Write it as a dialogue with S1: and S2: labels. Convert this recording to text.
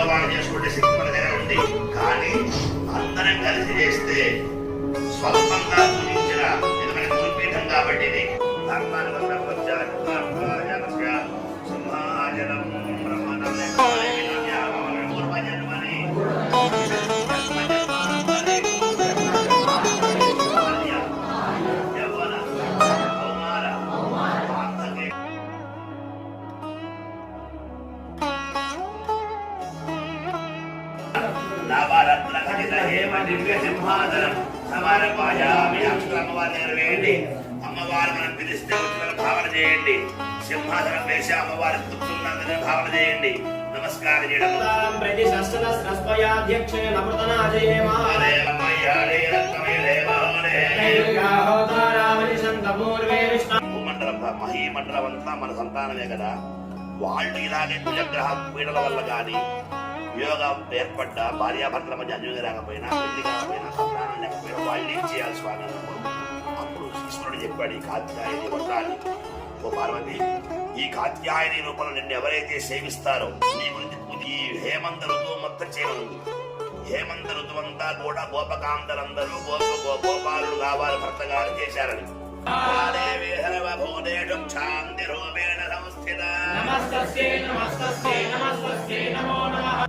S1: వాళ్ళు చేసుకుంటే శక్తి మన దగ్గర ఉంది. కానీ అందరం కలిసి చేస్తే స్వల్పంగా పూజించిన, ఎందుకంటే గురుపీఠం కాబట్టి ఇది సింహాచలం అమ్మవారి వేయండి. అమ్మవారు మనం పిలిస్తే వచ్చిన భావన చేయండి. సింహాసనం వేసి అమ్మవారి కూర్చున్నందుకు భావన చేయండి. నమస్కారం చేయడం. మహీమండలం అంతా మన సంతానమే కదా. వాళ్ళు ఇలాగే కుజగ్రహ పీడల వల్ల కానీ యోగం ఏర్పడ్డా భార్యాభర్తల మధ్య అన్యోన్యం రాకపోయినా, పెళ్లి కాకపోయినా, సంతానం లేకపోయినా వాళ్ళు ఏం చేయాలి స్వామి అన్నప్పుడు అప్పుడు ఈశ్వరుడు చెప్పాడు ఈ కాత్యాయని వ్రతాన్ని. ఓ పార్వతి, ఈ కాత్యాయని రూపంలో నిన్ను ఎవరైతే సేవిస్తారో నీ గురించి ఈ హేమంత ఋతువు మొత్తం చేయనుంది. హేమంత ఋతువు అంతా కూడా గోపకాంతలందరూ గోపాలుడు కావాలి, భర్త గారు చేశారని. నమస్తే నమస్తే నమస్తే నమస్తే నమో నమః.